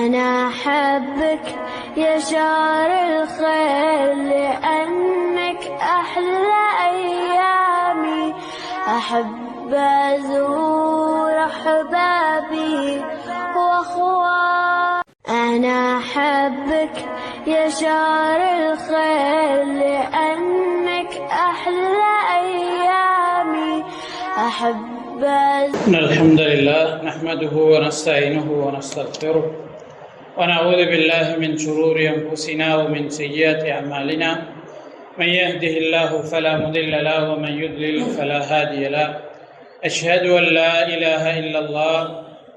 أنا أحبك يا شهر الخير لأنك أحلى أيامي أحب أزور أحبابي وأخواني أنا أحبك يا شهر الخير لأنك أحلى أيامي أحب إن الحمد لله نحمده ونستعينه ونستغفره ونعوذ بالله من شرور أنفسنا ومن سيئات أعمالنا من يهده الله فلا مضل له ومن يضلل فلا هادي له أشهد أن لا إله إلا الله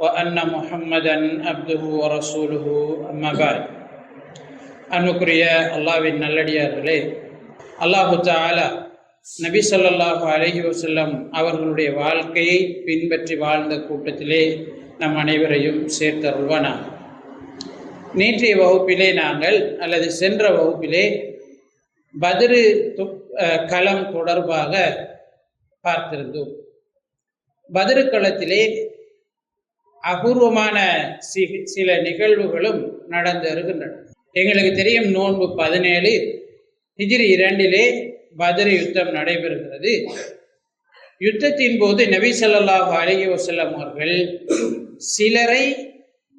وأن محمدا عبده ورسوله أما بعد அன்புக்குரிய அல்லாஹ்வின் நல்லடியார்களே, அல்லாஹு தஆலா நபி ஸல்லல்லாஹு அலைஹி வஸல்லம் அவர்களுடைய வாழ்க்கையை பின்பற்றி வாழ்ந்த கூட்டத்திலே நம் அனைவரையும் சேர்த்தருள்வானாக. நேற்றைய வகுப்பிலே நாங்கள் அல்லது சென்ற வகுப்பிலே பத்ரு களம் தொடர்பாக பார்த்திருந்தோம். பத்ரு களத்திலே அபூர்வமான சில நிகழ்வுகளும் நடந்து வருகின்றன. எங்களுக்கு தெரியும், நோன்பு 17 ஹிஜ்ரி 2 பத்ர் யுத்தம் நடைபெறுகிறது. யுத்தத்தின் போது நபி ஸல்லல்லாஹு அலைஹி வஸல்லம் அவர்கள் சிலரை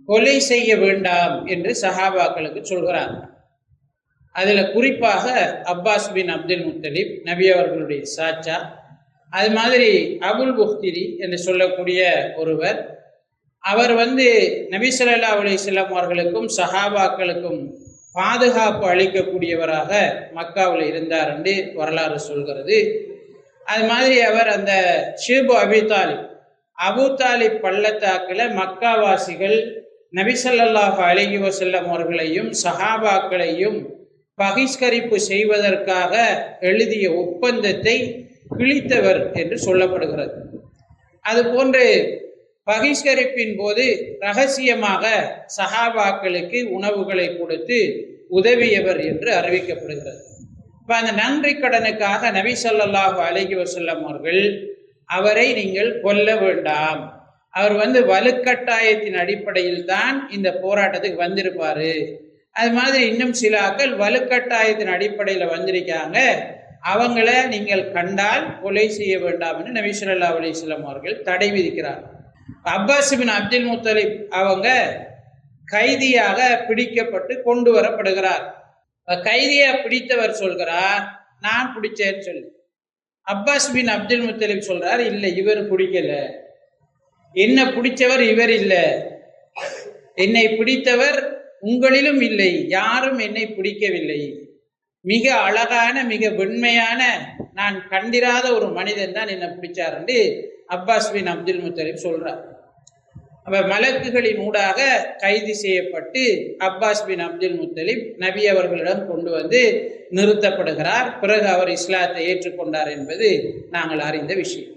கொலை செய்ய வேண்டாம் என்று சஹாபாக்களுக்கு சொல்கிறார். அதில் குறிப்பாக அப்பாஸ் பின் அப்துல் முத்தலிப், நபி அவர்களுடைய சாச்சா, அது மாதிரி அபுல் புஹ்திரி என்று சொல்லக்கூடிய ஒருவர், அவர் நபி ஸல்லல்லாஹு அலைஹி வஸல்லம் அவர்களுக்கும் சஹாபாக்களுக்கும் பாதுகாப்பு அளிக்கக்கூடியவராக மக்காவில் இருந்தார் என்று வரலாறு சொல்கிறது. அது மாதிரி அவர் அந்த ஷீபு அபு தாலிப் பள்ளத்தாக்கில் மக்காவாசிகள் நபி ஸல்லல்லாஹு அலைஹி வஸல்லம் அவர்களையும் சஹாபாக்களையும் பகிஷ்கரிப்பு செய்வதற்காக எழுதிய ஒப்பந்தத்தை கிழித்தவர் என்று சொல்லப்படுகிறது. அதுபோன்று பகிஷ்கரிப்பின் போது ரகசியமாக சஹாபாக்களுக்கு உணவுகளை கொடுத்து உதவியவர் என்று அறிவிக்கப்படுகிறது. இப்போ அந்த நன்றி கடனுக்காக நபி ஸல்லல்லாஹு அலைஹி வஸல்லம் அவர்கள் அவரை நீங்கள் கொல்ல வேண்டாம், அவர் வலுக்கட்டாயத்தின் அடிப்படையில் தான் இந்த போராட்டத்துக்கு வந்திருப்பாரு, அது மாதிரி இன்னும் சில ஆக்கள் வலுக்கட்டாயத்தின் அடிப்படையில் வந்திருக்காங்க, அவங்கள நீங்கள் கண்டால் கொலை செய்ய வேண்டாம் என்று நபி ஸல்லல்லாஹு அலைஹி வஸல்லம் அவர்கள் தடை விதிக்கிறார். அப்பாஸ் பின் அப்துல் முத்தலிப் அவங்க கைதியாக பிடிக்கப்பட்டு கொண்டு வரப்படுகிறார். கைதியா பிடித்தவர் சொல்கிறார், நான் பிடிச்சேன்னு சொல்லி. அப்பாஸ் பின் அப்துல் முத்தலிப் சொல்றார், இல்லை, இவர் பிடிக்கல, என்ன பிடிச்சவர் இவர் இல்லை, என்னை பிடித்தவர் உங்களிலும் இல்லை, யாரும் என்னை பிடிக்கவில்லை, மிக அழகான மிக வெண்மையான நான் கண்டிராத ஒரு மனிதன் தான் என்னை பிடிச்சார் என்று அப்பாஸ் பின் அப்துல் முத்தலிப் சொல்றார். அப்ப மலக்குகளின் ஊடாக கைது செய்யப்பட்டு அப்பாஸ் பின் அப்துல் முத்தலிப் நபி அவர்களிடம் கொண்டு நிறுத்தப்படுகிறார். பிறகு அவர் இஸ்லாத்தை ஏற்றுக்கொண்டார் என்பது நாங்கள் அறிந்த விஷயம்.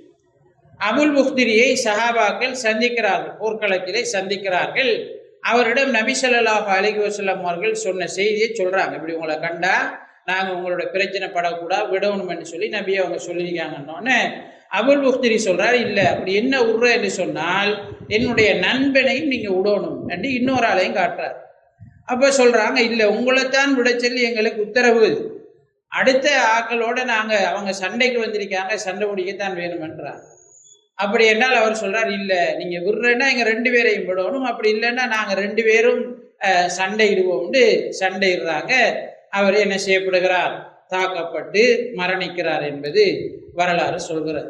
அபுல் புஹ்திரியை சஹாபாக்கள் சந்திக்கிறார்கள், போர்க்களத்திலே சந்திக்கிறார்கள். அவரிடம் நபி ஸல்லல்லாஹு அலைஹி வஸல்லம் அவர்கள் சொன்ன செய்தியை சொல்றாங்க, இப்படி உங்களை கண்டா நாங்கள் உங்களோட பிரச்சனை படக்கூடாது, விடணும்னு சொல்லி நபி அவங்க சொல்லியிருக்காங்கன்னொன்னே அபுல் புஹ்திரி சொல்றார், இல்லை, அப்படி என்ன விடுற என்று சொன்னால் என்னுடைய நண்பனையும் நீங்க விடணும் என்று இன்னொரு ஆளையும் காட்டுறார். அப்ப சொல்றாங்க, இல்லை, உங்களைத்தான் விட சொல்லி எங்களுக்கு உத்தரவு, அடுத்த ஆக்களோட அவங்க சண்டைக்கு வந்திருக்காங்க, சண்டை பிடிக்கத்தான் வேணுமென்றார். அப்படி என்றால் அவர் சொல்றார், இல்லை, நீங்க விடுறேன்னா எங்க 2 பேரையும் விடணும், அப்படி இல்லைன்னா நாங்க 2 பேரும் சண்டையிடுவோம்னு சண்டையிடுறாங்க. அவர் என்ன செய்யப்படுகிறார், தாக்கப்பட்டு மரணிக்கிறார் என்பது வரலாறு சொல்கிறது.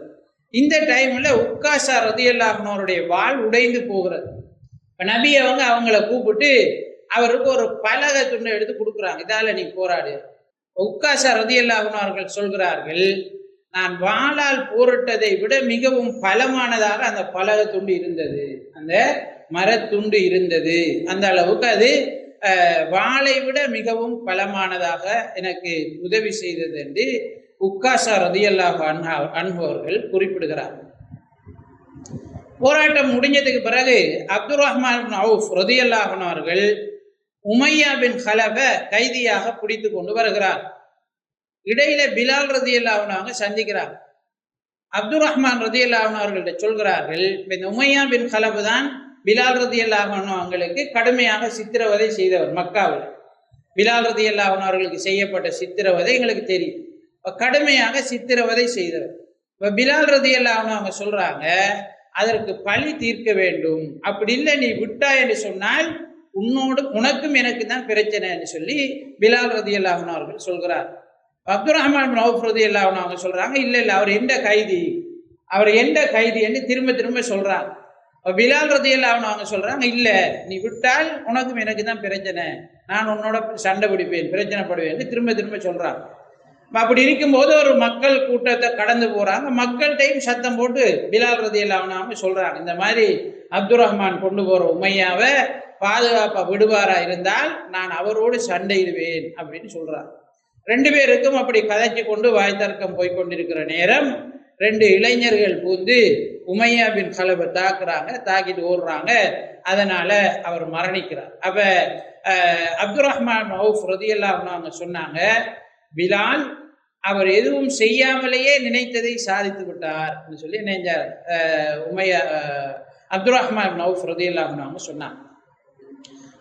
இந்த டைம்ல உக்காஷா ரலியல்லாஹு அன்ஹுடைய வாள் உடைந்து போகிறது. நபி அவங்கள கூப்பிட்டு அவருக்கு ஒரு பலகை துண்டை எடுத்து கொடுக்குறாங்க, இதால நீ போராடு. உக்காஷா ரலியல்லாஹு அன்ஹு அவர்கள் சொல்கிறார்கள், நான் வாளால் போரிட்டதை விட மிகவும் பலமானதாக அந்த பலகை துண்டு இருந்தது, அந்த மரத்துண்டு இருந்தது, அந்த அளவுக்கு அது வாளை விட மிகவும் பலமானதாக எனக்கு உதவி செய்தது என்று உக்காஷா ரலியல்லாஹு அன்ஹு அவர்கள் குறிப்பிடுகிறார். போராட்டம் முடிஞ்சதுக்கு பிறகு அப்துர் ரஹ்மான் பின் அவுஃப் ரலியல்லாஹு அன்ஹு அவர்கள் உமையா பின் ஹலஃப கைதியாக பிடித்து கொண்டு வருகிறார். இடையில பிலால் ரலியல்லாஹு அன்ஹு சந்திக்கிறார். அப்துர் ரஹ்மான் ரலியல்லாஹு அன்ஹு அவர்கள்ட்ட சொல்கிறார்கள், இந்த உமையா பின் ஹலஃப் தான் பிலால் ரலியல்லாஹு அன்ஹு அவங்களுக்கு கடுமையாக சித்திரவதை செய்தவர். மக்காவில் பிலால் ரலியல்லாஹு அன்ஹு அவர்களுக்கு செய்யப்பட்ட சித்திரவதை எங்களுக்கு தெரியும். கடுமையாக சித்திரவதை செய்தவர். இப்ப பிலால் ரலியல்லாஹு அன்ஹு அவங்க சொல்றாங்க, அதற்கு பழி தீர்க்க வேண்டும், அப்படி இல்லை நீ விட்டா என்று சொன்னால் உனக்கும் எனக்கு தான் பிரச்சனை என்று சொல்லி பிலால் ரலியல்லாஹு அன்ஹு அவர்கள் சொல்கிறார். அப்துல் ரஹ்மான் பின் அவுஃப் ரலியல்லாஹு அன்ஹு அவங்க சொல்றாங்க, இல்லை அவர் எந்த கைதி என்று திரும்ப திரும்ப சொல்றாங்க. பிலால் ரலியல்லாஹு அன்ஹு அவங்க சொல்றாங்க, இல்ல நீ விட்டால் உனக்கும் எனக்கு தான் பிரச்சனை, நான் உன்னோட சண்டை பிடிப்பேன், பிரச்சனைப்படுவேன் என்று திரும்ப திரும்ப சொல்றாங்க. அப்படி இருக்கும்போது ஒரு மக்கள் கூட்டத்தை கடந்து போறாங்க. மக்கள்கிட்டையும் சத்தம் போட்டு பிலால் ரலியல்லாஹு அன்ஹு சொல்றாங்க, இந்த மாதிரி அப்துல் ரஹ்மான் கொண்டு போற உமையாவை பாதுகாப்பா விடுவாரா இருந்தால் நான் அவரோடு சண்டையிடுவேன் அப்படின்னு சொல்றாங்க. 2 பேருக்கும் அப்படி கதைச்சு கொண்டு வாய் தர்க்கம் போய்கொண்டிருக்கிற நேரம் 2 இளைஞர்கள் பூந்து உமையா பின் கலபை தாக்கிட்டு ஓடுறாங்க. அதனால அவர் மரணிக்கிறார். அப்ப அப்துல் ரஹ்மான் அவுஃப் ரலியல்லாஹு அன்ஹு அவங்க சொன்னாங்க, பிலால் அவர் எதுவும் செய்யாமலேயே நினைத்ததை சாதித்து விட்டார் என்று சொல்லி நினைஞ்சார். அப்துல் ரஹ்மான் அவுஃப் ரலியல்லாஹு அன்ஹு அவங்க சொன்னாங்க.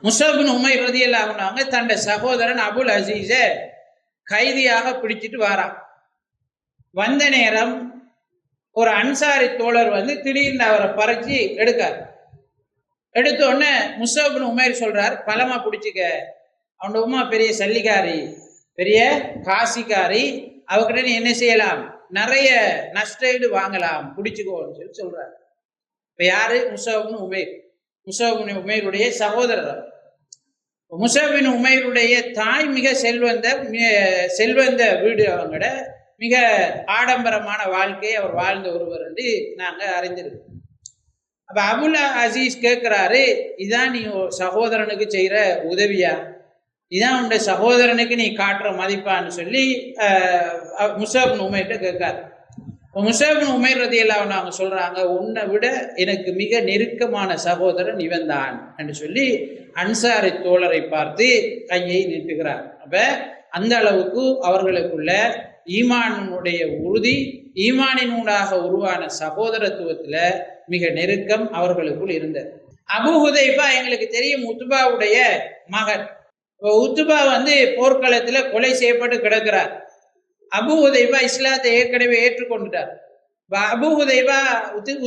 முஸஅப் பின் உமைர் ரலியல்லாஹு அன்ஹு அவங்க தன்னுடைய சகோதரன் அபுல் அசீஸை கைதியாக பிடிச்சிட்டு வாரான். வந்த நேரம் ஒரு அன்சாரி தோழர் வந்து திடீர்னு அவரை பறிச்சு எடுத்த உடனே முஸஅப் பின் உமைர் சொல்றார், பலமா பிடிச்சிக்க, அவனோட உமா பெரிய சல்லிக்காரி, பெரிய காசிக்காரி, அவகிட்ட நீ என்ன செய்யலாம், நிறைய நஷ்டஈடு வாங்கலாம், பிடிச்சுக்கோன்னு சொல்லி சொல்றாரு. இப்ப யாரு? முஸஅப் பின் உமைர். முஸஅப் பின் உமைருடைய சகோதரர். முஸஅப் பின் உமைருடைய தாய் மிக செல்வந்த வீடு, அவங்களோட மிக ஆடம்பரமான வாழ்க்கையை அவர் வாழ்ந்த ஒருவர் என்று நாங்க அறிந்திருக்கோம். அப்ப அபுல் அசீஸ் கேட்கிறாரு, இதான் நீ சகோதரனுக்கு செய்யற உதவியா, இதான் உன்னுடைய சகோதரனுக்கு நீ காட்டுற மதிப்பான்னு சொல்லி முஸஅப் பின் உமைர்கிட்ட கேட்காரு. முஸஅப் பின் உமைர் ரலியல்லாஹு அன்ஹு அவங்க சொல்றாங்க, உன்னை விட எனக்கு மிக நெருக்கமான சகோதரன் இவன் தான் என்று சொல்லி அன்சாரி தோழரை பார்த்து கையை நீட்டுகிறார். அப்ப அந்த அளவுக்கு அவர்களுக்குள்ள ஈமானுடைய உறுதி, ஈமானினூடாக உருவான சகோதரத்துவத்துல மிக நெருக்கம் அவர்களுக்குள் இருந்தது. அபூ ஹுதைஃபா எங்களுக்கு தெரியும், உத்பாவுடைய மகன். உத்பா வந்து போர்க்களத்துல கொலை செய்யப்பட்டு கிடக்கிறார். அபூ ஹுதைஃபா இஸ்லாத்தை ஏற்கனவே ஏற்றுக்கொண்டுட்டார். அபூ ஹுதைஃபா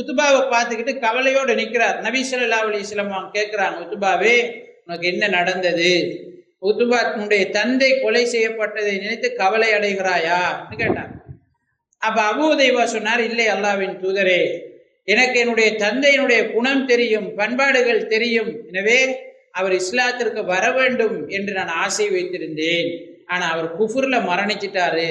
உத்பாவை பார்த்துக்கிட்டு கவலையோடு நிற்கிறார். நபி ஸல்லல்லாஹு அலைஹி வஸல்லம் கேட்கிறாங்க, உத்பாவே உனக்கு என்ன நடந்தது? உத்பா உன்னுடைய தந்தை கொலை செய்யப்பட்டதை நினைத்து கவலை அடைகிறாயான்னு கேட்டார். அப்ப அபூ ஹுதைஃபா சொன்னார், இல்லை அல்லாஹ்வின் தூதரே, எனக்கு என்னுடைய தந்தையினுடைய குணம் தெரியும், பண்பாடுகள் தெரியும், எனவே அவர் இஸ்லாத்திற்கு வர வேண்டும் என்று நான் ஆசை வைத்திருந்தேன். ஆனா அவர் குஃப்ர்ல மரணிச்சிட்டாரு,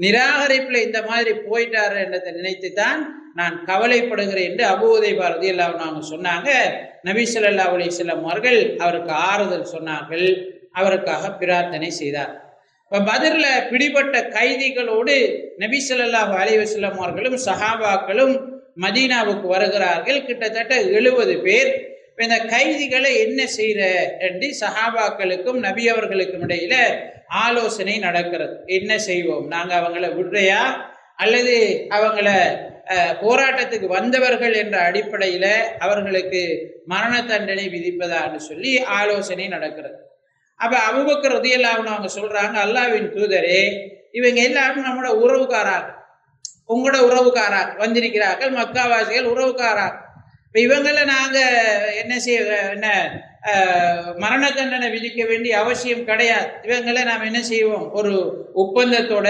நிராகரிப்புல இந்த மாதிரி போயிட்டாரு என்றதை நினைத்து தான் நான் கவலைப்படுகிறேன் என்று அபூ ஹுதைஃபா ரலியல்லாஹு அன்ஹு சொன்னாங்க. நபி ஸல்லல்லாஹு அலைஹி வஸல்லம் அவர்கள் அவருக்கு ஆறுதல் சொன்னார்கள், அவருக்காக பிரார்த்தனை செய்தார். பத்ர்ல பிடிபட்ட கைதிகளோடு நபி ஸல்லல்லாஹு அலைஹி வஸல்லம் அவர்களும் சஹாபாக்களும் மதீனாவுக்கு வருகிறார்கள். கிட்டத்தட்ட 70 பேர். இந்த கைதிகளை என்ன செய்யற என்று சஹாபாக்களுக்கும் நபி அவர்களுக்கும் இடையில ஆலோசனை நடக்கிறது. என்ன செய்வோம், நாங்க அவங்கள விடுறையா அல்லது அவங்கள போராட்டத்துக்கு வந்தவர்கள் என்ற அடிப்படையில அவர்களுக்கு மரண தண்டனை விதிப்பதான்னு சொல்லி ஆலோசனை நடக்கிறது. அப்ப அபூபக்கர் ரலியல்லாஹு அன்ஹு அவங்க சொல்றாங்க, அல்லாஹ்வின் தூதரே, இவங்க எல்லாரும் நம்மளோட உறவுக்காராக, உங்களோட உறவுக்காராக வந்திருக்கிறார்கள், மக்காவாசிகள் உறவுக்காராக. இப்ப இவங்களை நாங்க என்ன மரண தண்டனை விதிக்க வேண்டிய அவசியம் கிடையாது. இவங்களை நாம் என்ன செய்வோம், ஒரு ஒப்பந்தத்தோட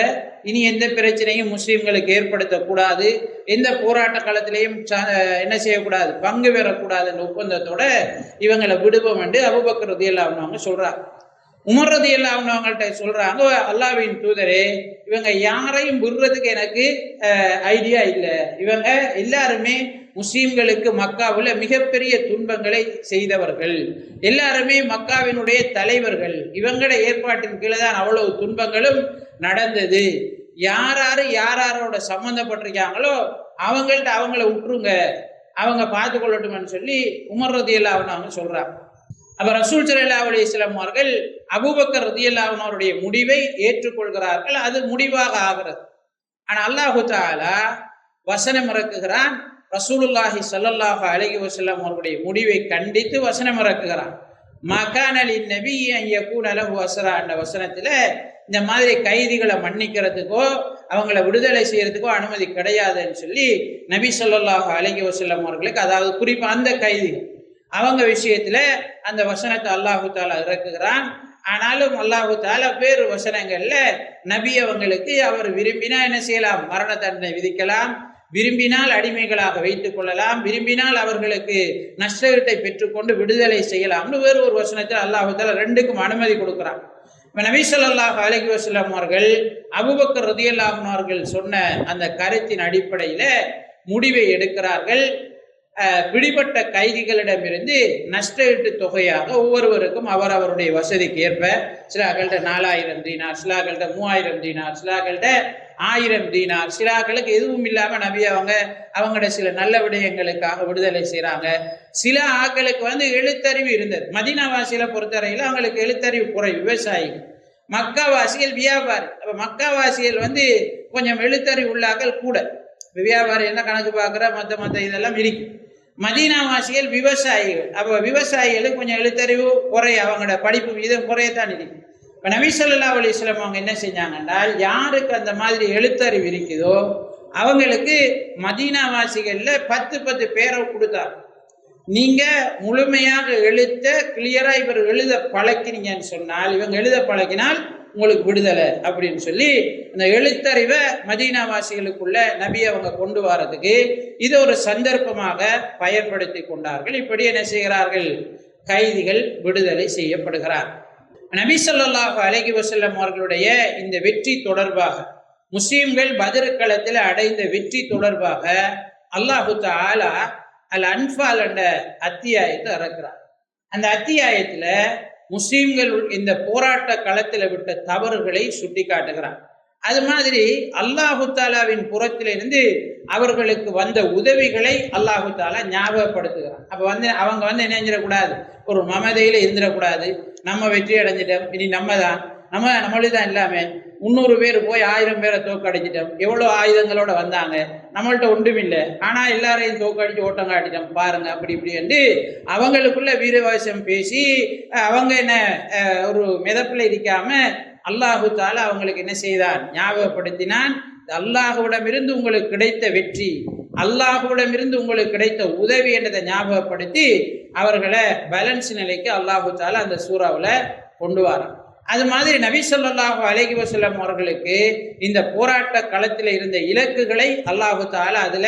இனி எந்த பிரச்சனையும் முஸ்லிம்களுக்கு ஏற்படுத்தக்கூடாது, எந்த போராட்ட காலத்திலையும் என்ன செய்யக்கூடாது, பங்கு பெறக்கூடாது என்ற ஒப்பந்தத்தோட இவங்களை விடுவோம் என்று அபூபக்கர் ரலியல்லாஹு அன்ஹு அவங்க சொல்றாங்க. உமர் ரலியல்லாஹு அன்ஹு அவங்கள்ட்ட சொல்றாங்க, அல்லாஹ்வின் தூதரே, இவங்க யாரையும் விடுறதுக்கு எனக்கு ஐடியா இல்லை. இவங்க எல்லாருமே முஸ்லிம்களுக்கு மக்காவில் மிகப்பெரிய துன்பங்களை செய்தவர்கள், எல்லாருமே மக்காவினுடைய தலைவர்கள். இவங்களோட ஏற்பாட்டின் கீழே தான் அவ்வளவு துன்பங்களும் நடந்தது. யாரோட சம்பந்தப்பட்டிருக்காங்களோ அவங்கள விட்டுருங்க, அவங்க பார்த்து கொள்ளட்டும்னு சொல்லி உமர் ரலியல்லாஹு அன்ஹு அவங்க சொல்றாங்க. அப்ப ரசூல் ஸல்லல்லாஹு அலைஹி வஸல்லம் அவர்கள் அபூபக்கர் ரலியல்லாஹு அன்ஹு அவருடைய முடிவை ஏற்றுக்கொள்கிறார்கள். அது முடிவாக ஆகிறது. ஆனா அல்லாஹு தஆலா வசனம் இறக்குகிறான், ரசூலுல்லாஹி ஸல்லல்லாஹு அலைஹி வஸல்லம் அவர்களுடைய முடிவை கண்டித்து வசனம் இறக்குகிறான். மகானலின் நபி அன் யகூன லஹு அஸ்ரா என்ற வசனத்துல இந்த மாதிரி கைதிகளை மன்னிக்கிறதுக்கோ அவங்கள விடுதலை செய்யறதுக்கோ அனுமதி கிடையாதுன்னு சொல்லி நபி ஸல்லல்லாஹு அலைஹி வஸல்லம் அவர்களுக்கு, அதாவது குறிப்பா அந்த கைதிகள் அவங்க விஷயத்துல அந்த வசனத்தை அல்லாஹு தாலா இறக்குகிறான். ஆனாலும் அல்லாஹு தாலா வேறு வசனங்கள்ல நபி அவங்களுக்கு அவர் விரும்பினா என்ன செய்யலாம், மரண தண்டனை விதிக்கலாம், விரும்பினால் அடிமைகளாக வைத்துக் கொள்ளலாம், விரும்பினால் அவர்களுக்கு நஷ்டத்தை பெற்றுக்கொண்டு விடுதலை செய்யலாம்னு வேறு ஒரு வசனத்தில் அல்லாஹு தாலா ரெண்டுக்கும் அனுமதி கொடுக்கிறான். நபி ஸல்லல்லாஹு அலைஹி வஸல்லம் அவர்கள் அபூபக்கர் ரலியல்லாஹு அன்ஹு அவர்கள் சொன்ன அந்த கருத்தின் அடிப்படையில முடிவை எடுக்கிறார்கள். பிடிபட்ட கைதிகளிடமிருந்து நஷ்டஈட்டு தொகையாக ஒவ்வொருவருக்கும் அவருடைய வசதிக்கு ஏற்ப, சிலாக்கள்கிட்ட 4000 தீனார், சிலாக்கள்கிட்ட 3000 தீனார், சிலாக்கள்கிட்ட 1000 தீனார், சிலாக்களுக்கு எதுவும் இல்லாம நபி அவங்களோட சில நல்ல விடயங்களுக்காக விடுதலை செய்யறாங்க. சில ஆக்களுக்கு எழுத்தறிவு இருந்தது. மதீனாவாசியில பொறுத்தவரையில அவங்களுக்கு எழுத்தறிவு குறை, விவசாயிகள். மக்காவாசிகள் வியாபாரி. அப்ப மக்காவாசிகள் கொஞ்சம் எழுத்தறிவு உள்ளாக்கள் கூட. வியாபாரி என்ன கணக்கு பார்க்குற மற்ற இதெல்லாம் இருக்கு. மதீனாவாசிகள் விவசாயிகள். அப்போ விவசாயிகளுக்கு கொஞ்சம் எழுத்தறிவு குறை, அவங்களோட படிப்பு வீதம் குறையத்தான் இருக்கு. இப்போ நபி ஸல்லல்லாஹு அலைஹி வஸல்லம் அவங்க என்ன செஞ்சாங்கன்னா, யாருக்கு அந்த மாதிரி எழுத்தறிவு இருக்குதோ அவங்களுக்கு மதீனாவாசிகள்ல 10 பேரை கொடுத்தாங்க. நீங்க முழுமையாக எழுத்த கிளியரா இவர் எழுத பழக்கினீங்கன்னு சொன்னால், இவங்க எழுத பழக்கினால் உங்களுக்கு விடுதலை அப்படின்னு சொல்லி இந்த எழுத்தறிவை மதீனாவாசிகளுக்குள்ள நபி அவங்க கொண்டு வரதுக்கு இது ஒரு சந்தர்ப்பமாக பயன்படுத்தி கொண்டார்கள். இப்படி என்ன செய்கிறார்கள், கைதிகள் விடுதலை செய்யப்படுகிறார். நபி ஸல்லல்லாஹு அலைஹி வஸல்லம் அவர்களுடைய இந்த வெற்றி தொடர்பாக, முஸ்லிம்கள் பத்ர் களத்தில் அடைந்த வெற்றி தொடர்பாக அல்லாஹு தஆலா அல் அன்ஃபால் என்ற அத்தியாயத்தை இறக்குறார். அந்த அத்தியாயத்துல முஸ்லிம்கள் இந்த போராட்ட களத்தில் விட்ட தவறுகளை சுட்டி காட்டுகிறார். அது மாதிரி அல்லாஹு தாலாவின் புறத்திலிருந்து அவர்களுக்கு வந்த உதவிகளை அல்லாஹு தாலா ஞாபகப்படுத்துகிறார். அப்ப அவங்க என்ன செஞ்சிடக்கூடாது, ஒரு மமதையில இருந்துடக்கூடாது. நம்ம வெற்றி அடைஞ்சிட்டோம், இனி நம்மளுதான் இல்லாம 300 பேர் போய் 1000 பேரை தோக்கடிச்சிட்டோம், எவ்வளவு ஆயுதங்களோட வந்தாங்க, நம்மள்ட்ட ஒன்றுமில்லை, ஆனா எல்லாரையும் தோக்கடிச்சு ஓட்டம் காட்டிட்டோம் பாருங்க, அப்படி இப்படி என்று அவங்களுக்குள்ள வீரவாசம் பேசி அவங்க என்ன ஒரு மிதப்பில் இருக்காம அல்லாஹு தாலா அவங்களுக்கு என்ன செய்தான், ஞாபகப்படுத்தினான். அல்லாஹுவிடமிருந்து உங்களுக்கு கிடைத்த வெற்றி, அல்லாஹுவிடமிருந்து உங்களுக்கு கிடைத்த உதவி என்றதை ஞாபகப்படுத்தி அவர்களை பேலன்ஸ் நிலைக்கு அல்லாஹு தாலா அந்த சூறாவில் கொண்டு வரான். அது மாதிரி நபி ஸல்லல்லாஹு அலைஹி வஸல்லம் அவர்களுக்கு இந்த போராட்ட களத்தில் இருந்த இலக்குகளை அல்லாஹு தஆலா அதுல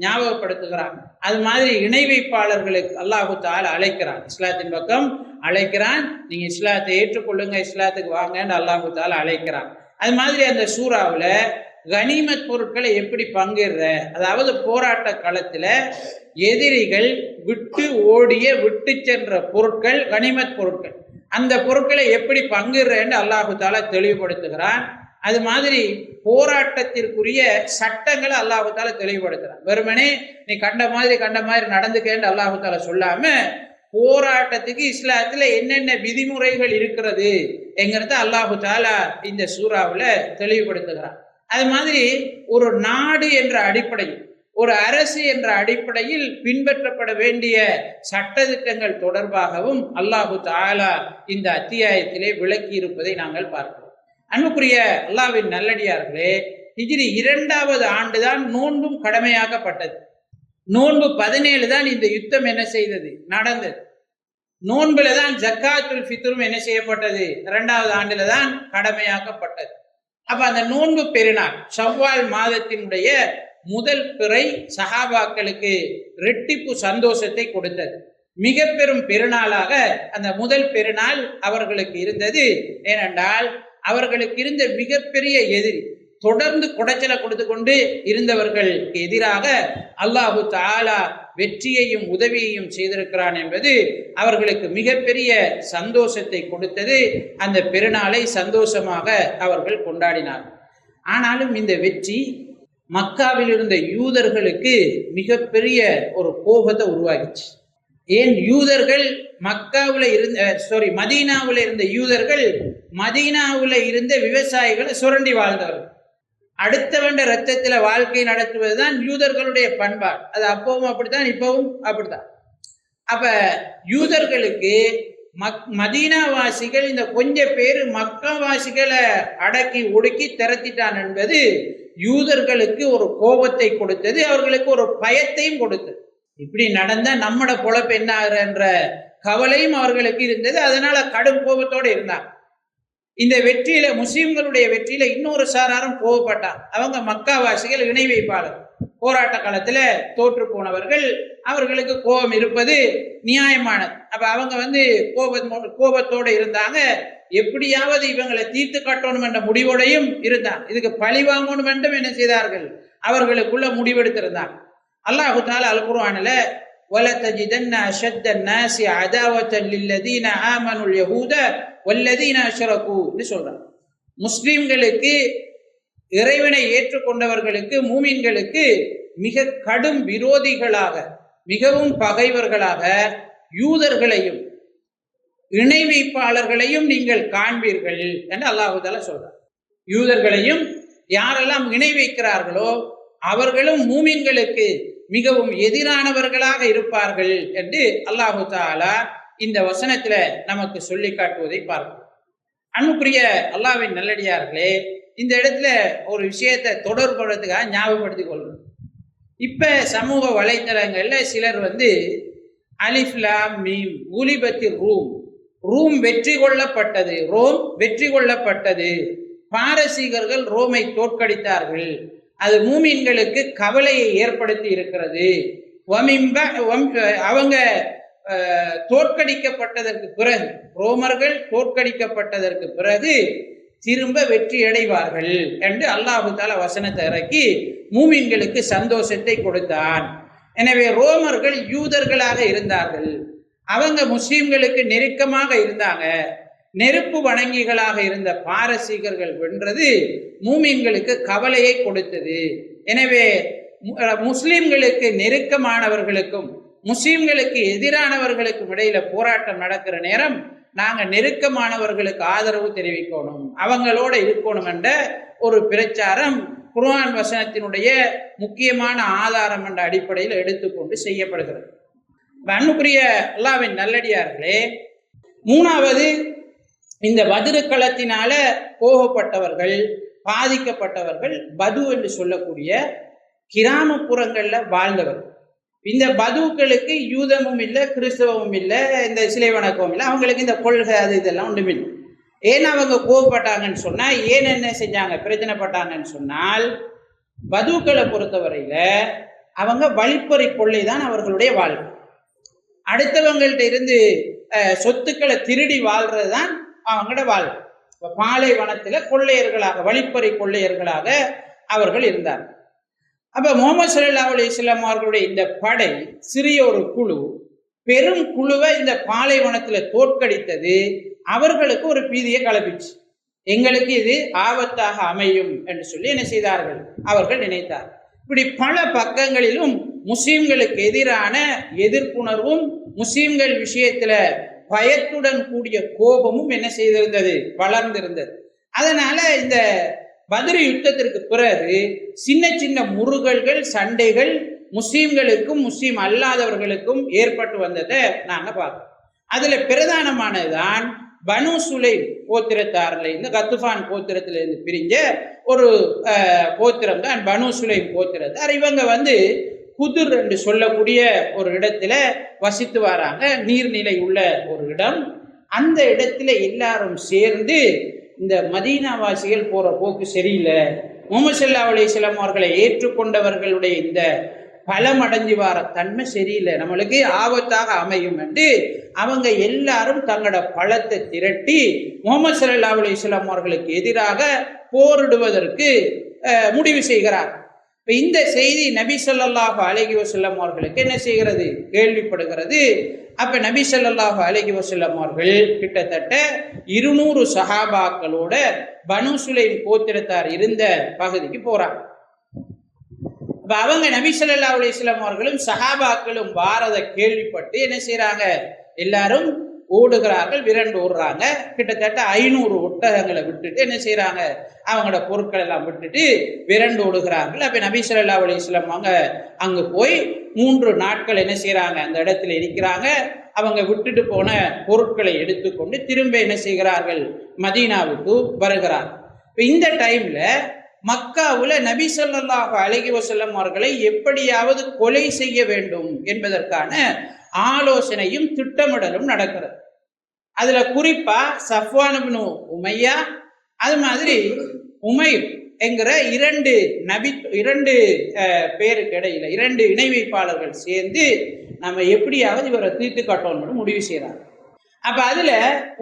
ஞாபகப்படுத்துகிறான். அது மாதிரி இணை வைப்பாளர்களுக்கு அல்லாஹு தஆலா அழைக்கிறான், இஸ்லாத்தின் பக்கம் அழைக்கிறான். நீங்க இஸ்லாத்தை ஏற்றுக்கொள்ளுங்க, இஸ்லாத்துக்கு வாங்கன்னு அல்லாஹு தஆலா அழைக்கிறான். அது மாதிரி அந்த சூறாவுல கனிமத் பொருட்களை எப்படி பங்கிடுற, அதாவது போராட்ட களத்துல எதிரிகள் விட்டு ஓடிய விட்டு சென்ற பொருட்கள் கனிமத் பொருட்கள், அந்த பொருட்களை எப்படி பங்கிடுறேன்னு அல்லாஹு தாலா தெளிவுபடுத்துகிறான். அது மாதிரி போராட்டத்திற்குரிய சட்டங்களை அல்லாஹு தாலா தெளிவுபடுத்துறான். வெறுமனே நீ கண்ட மாதிரி நடந்துக்கேன்னு அல்லாஹு தாலா சொல்லாம போராட்டத்துக்கு இஸ்லாத்துல என்னென்ன விதிமுறைகள் இருக்கிறது என்கிறத அல்லாஹு தாலா இந்த சூறாவுல தெளிவுபடுத்துகிறான். அது மாதிரி ஒரு நாடு என்ற அடிப்படையில், ஒரு அரசு என்ற அடிப்படையில் பின்பற்றப்பட வேண்டிய சட்டதிட்டங்கள் தொடர்பாகவும் அல்லாஹு தஆலா இந்த அத்தியாயத்திலே விளக்கி இருப்பதை நாங்கள் பார்க்கிறோம். அன்புக்குரிய அல்லாஹ்வின் நல்லடியார்களே, ஹிஜ்ரி 2வது ஆண்டுதான் நோன்பும் கடமையாக்கப்பட்டது. நோன்பு 17 தான் இந்த யுத்தம் என்ன செய்தது, நடந்தது. நோன்புல தான் ஜக்காத்துல் ஃபித்ரும் என்ன செய்யப்பட்டது, 2வது ஆண்டுல தான் கடமையாக்கப்பட்டது. அப்ப அந்த நோன்பு பெருநாள் ஷவ்வால் மாதத்தினுடைய முதல் பிறை சஹாபாக்களுக்கு ரெட்டிப்பு சந்தோஷத்தை கொடுத்தது. மிக பெரும் பெருநாளாக அந்த முதல் பெருநாள் அவர்களுக்கு இருந்தது. ஏனென்றால் அவர்களுக்கு இருந்த மிகப்பெரிய எதிரி, தொடர்ந்து குடைச்சலை கொடுத்து கொண்டு இருந்தவர்களுக்கு எதிராக அல்லாஹு தஆலா வெற்றியையும் உதவியையும் செய்திருக்கிறான் என்பது அவர்களுக்கு மிகப்பெரிய சந்தோஷத்தை கொடுத்தது. அந்த பெருநாளை சந்தோஷமாக அவர்கள் கொண்டாடினார். ஆனாலும் இந்த வெற்றி மக்காவில் இருந்த யூதர்களுக்கு மிகப்பெரிய ஒரு கோபத்தை உருவாகிச்சு. ஏன் யூதர்கள் மதீனாவில் இருந்த யூதர்கள் மதீனாவில் இருந்த விவசாயிகளை சுரண்டி வாழ்ந்தவர்கள். அடுத்தவண்ட ரத்தத்துல வாழ்க்கை நடத்துவதுதான் யூதர்களுடைய பண்பாடு. அது அப்பவும் அப்படித்தான், இப்பவும் அப்படித்தான். அப்ப யூதர்களுக்கு மதீனாவாசிகள் இந்த கொஞ்ச பேரு மக்காவாசிகளை அடக்கி ஒடுக்கி திரத்திட்டான் என்பது யூதர்களுக்கு ஒரு கோபத்தை கொடுத்தது, அவர்களுக்கு ஒரு பயத்தையும் கொடுத்தது. இப்படி நடந்தா நம்மட பொழப்பு என்ன ஆகுற கவலையும் அவர்களுக்கு இருந்தது. அதனால கடும் கோபத்தோடு இருந்தாங்க. இந்த வெற்றியில, முஸ்லிம்களுடைய வெற்றியில இன்னொரு சாராரும் கோபப்பட்டாங்க. அவங்க மக்காவாசிகள் இணை வைப்பாளர், போராட்ட காலத்துல தோற்று போனவர்கள், அவர்களுக்கு கோபம் இருப்பது நியாயமானது. அப்ப அவங்க கோபத்தோடு இருந்தாங்க. எப்படியாவது இவங்களை தீர்த்து காட்டணும் என்ற முடிவோடையும் இருந்தாங்க. இதுக்கு பழி வாங்கணும் என்றும் என்ன செய்தார்கள், அவர்களுக்குள்ள முடிவெடுத்திருந்தாங்க. அல்லாஹு தஆலா அல் குர்ஆன்ல வலதஜிதன்ன அஷத்தன் நாஸி அதாவத்தன் லில்லதீன ஆமனுல் யஹூத வல்லதீன அஷ்ரகு ன்னு சொல்றாங்க. முஸ்லிம்களுக்கு, இறைவனை ஏற்றுக்கொண்டவர்களுக்கு, மூமின்களுக்கு மிக கடும் விரோதிகளாக, மிகவும் பகைவர்களாக யூதர்களையும் இணை வைப்பாளர்களையும் நீங்கள் காண்பீர்கள் என்று அல்லாஹு தஆலா சொல்றார். யூதர்களையும் யாரெல்லாம் இணை வைக்கிறார்களோ அவர்களும் மூமின்களுக்கு மிகவும் எதிரானவர்களாக இருப்பார்கள் என்று அல்லாஹு தஆலா இந்த வசனத்துல நமக்கு சொல்லி காட்டுவதை பார்க்கிறோம். அன்புக்குரிய அல்லாஹ்வின் நல்லடியார்களே, இந்த இடத்துல ஒரு விஷயத்தை தொடர்புறதுக்காக ஞாபகப்படுத்திக் கொள்றோம். இப்ப சமூக வலைத்தளங்கள்ல சிலர் அலிஃப் லாம் மீம் ஊலிபத்தில் ரூம் வெற்றி கொள்ளப்பட்டது, ரோம் வெற்றி கொள்ளப்பட்டது, பாரசீகர்கள் ரோமை தோற்கடித்தார்கள், அது மூமின்களுக்கு கவலையை ஏற்படுத்தி இருக்கிறது, அவங்க தோற்கடிக்கப்பட்டதற்கு பிறகு, ரோமர்கள் தோற்கடிக்கப்பட்டதற்கு பிறகு திரும்ப வெற்றி அடைவார்கள் என்று அல்லாஹு தஆலா வசனத்தை இறக்கி மூமின்களுக்கு சந்தோஷத்தை கொடுத்தான். எனவே ரோமர்கள் யூதர்களாக இருந்தார்கள், அவங்க முஸ்லிம்களுக்கு நெருக்கமாக இருந்தாங்க. நெருப்பு வணங்கிகளாக இருந்த பாரசீகர்கள் வென்றது மூமின்களுக்கு கவலையை கொடுத்தது. எனவே முஸ்லிம்களுக்கு நெருக்கமானவர்களுக்கும் முஸ்லிம்களுக்கு எதிரானவர்களுக்கும் இடையில போராட்டம் நடக்கிற நேரம் நாங்க நெருக்கமானவர்களுக்கு ஆதரவு தெரிவிக்கணும், அவங்களோட இருக்கணும் என்ற ஒரு பிரச்சாரம் குர்ஆன் வசனத்தினுடைய முக்கியமான ஆதாரம் என்ற அடிப்படையில் எடுத்துக்கொண்டு செய்யப்படுகிறது. அன்புக்குரிய அல்லாஹ்வின் நல்லடியார்களே, மூணாவது, இந்த பத்ரு களத்தினால கோபப்பட்டவர்கள், பாதிக்கப்பட்டவர்கள் பது என்று சொல்லக்கூடிய கிராமப்புறங்கள்ல வாழ்ந்தவர்கள். இந்த பதுக்களுக்கு யூதமும் இல்லை, கிறிஸ்தவமும் இல்லை, இந்த சிலை வணக்கமும் இல்லை, அவங்களுக்கு இந்த கொள்கை அது இதெல்லாம் ஒன்றுமில்லை. ஏன் அவங்க கோபப்பட்டாங்கன்னு சொன்னா, ஏன் என்ன செஞ்சாங்க, பிரச்சனைப்பட்டாங்கன்னு சொன்னால், பதுக்களை பொறுத்தவரையில அவங்க வழிப்பறி கொள்ளை தான் அவர்களுடைய வாழ்க்கை. அடுத்தவங்கள்ட்ட இருந்து சொத்துக்களை திருடி வாழ்றது தான் அவங்களோட வாழ்க்கை. பாலைவனத்துல கொள்ளையர்களாக, வழிப்பறி கொள்ளையர்களாக அவர்கள் இருந்தார்கள். அப்ப முஹம்மது ஸல்லல்லாஹு அலைஹி வஸல்லம் அவர்களுடைய இந்த படை சிறிய ஒரு குழு பெரும் குழுவை இந்த பாலைவனத்துல தோற்கடித்தது அவர்களுக்கு ஒரு பீதியை கலப்பிச்சு. எங்களுக்கு இது ஆபத்தாக அமையும் என்று சொல்லி என்ன செய்தார்கள், அவர்கள் நினைத்தார். இப்படி பல பக்கங்களிலும் முஸ்லிம்களுக்கு எதிரான எதிர்ப்புணர்வும் முஸ்லிம்கள் விஷயத்துல பயத்துடன் கூடிய கோபமும் என்ன செய்திருந்தது, வளர்ந்திருந்தது. அதனால இந்த பத்ர் யுத்தத்திற்கு பிறகு சின்ன சின்ன முறுகல்கள், சண்டைகள் முஸ்லிம்களுக்கும் முஸ்லிம் அல்லாதவர்களுக்கும் ஏற்பட்டு வந்ததை நாங்க பார்க்கிறோம். அதுல பிரதானமானதுதான் பனு சுலைம் கோத்திரத்தாரில் இருந்து, கத்துஃபான் கோத்திரத்திலிருந்து பிரிஞ்ச ஒரு கோத்திரம் தான் பனு சுலைம் கோத்திரத்தார். இவங்க குதுர் என்று சொல்லக்கூடிய ஒரு இடத்துல வசித்து வராங்க, நீர்நிலை உள்ள ஒரு இடம். அந்த இடத்துல எல்லாரும் சேர்ந்து இந்த மதீனாவாசிகள் போற போக்கு சரியில்லை, முஹம்மது ஸல்லல்லாஹு அலைஹி வஸல்லம் அவர்களை ஏற்றுக்கொண்டவர்களுடைய இந்த பலமடைஞ்சு வார தன்மை சரியில்லை, நம்மளுக்கு ஆபத்தாக அமையும் என்று அவங்க எல்லாரும் தங்களோட பலத்தை திரட்டி முஹம்மது ஸல்லல்லாஹு அலைஹி வஸல்லம் அவர்களுக்கு எதிராக போரிடுவதற்கு முடிவு செய்கிறார். இந்த செய்தி நபி ஸல்லல்லாஹு அலைஹி வஸல்லம் அவர்களுக்கு என்ன செய்கிறது, கேள்விப்படுகிறது. அப்ப நபி ஸல்லல்லாஹு அலைஹி வஸல்லம் அவர்கள் கிட்டத்தட்ட 200 சஹாபாக்களோட பனு சுலைம் கோத்திரத்தார் இருந்த பகுதிக்கு போறாங்க. அப்ப அவங்க நபி ஸல்லல்லாஹு அலைஹி வஸல்லம் அவர்களும் சஹாபாக்களும் வாரத கேள்விப்பட்டு என்ன செய்யறாங்க, எல்லாரும் ஓடுகிறார்கள், விரண்டு ஓடுறாங்க. கிட்டத்தட்ட 500 ஒட்டகங்களை விட்டுட்டு என்ன செய்யறாங்க, அவங்களோட பொருட்கள் எல்லாம் விட்டுட்டு விரண்டு ஓடுகிறார்கள். அப்ப நபி ஸல்லல்லாஹு அலைஹி வஸல்லம் அவங்க அங்கு போய் 3 நாட்கள் என்ன செய்யறாங்க, அந்த இடத்துல இருக்கிறாங்க. அவங்க விட்டுட்டு போன பொருட்களை எடுத்துக்கொண்டு திரும்ப என்ன செய்கிறார்கள், மதீனாவுக்கு வருகிறார். இந்த டைம்ல மக்காவுல நபி ஸல்லல்லாஹு அலைஹி வஸல்லம் அவர்களை எப்படியாவது கொலை செய்ய வேண்டும் என்பதற்கான ஆலோசனையும் திட்டமிடலும் நடக்கிறது. அதுல குறிப்பா சஃப்வான் இப்னு உமையா, அது மாதிரி உமைர் என்கிற இரண்டு பேருக்கு இடையில 2 இணை வைப்பாளர்கள் சேர்ந்து நம்ம எப்படியாவது இவரை தீர்த்து காட்டணும்னு முடிவு செய்யறாங்க. அப்ப அதுல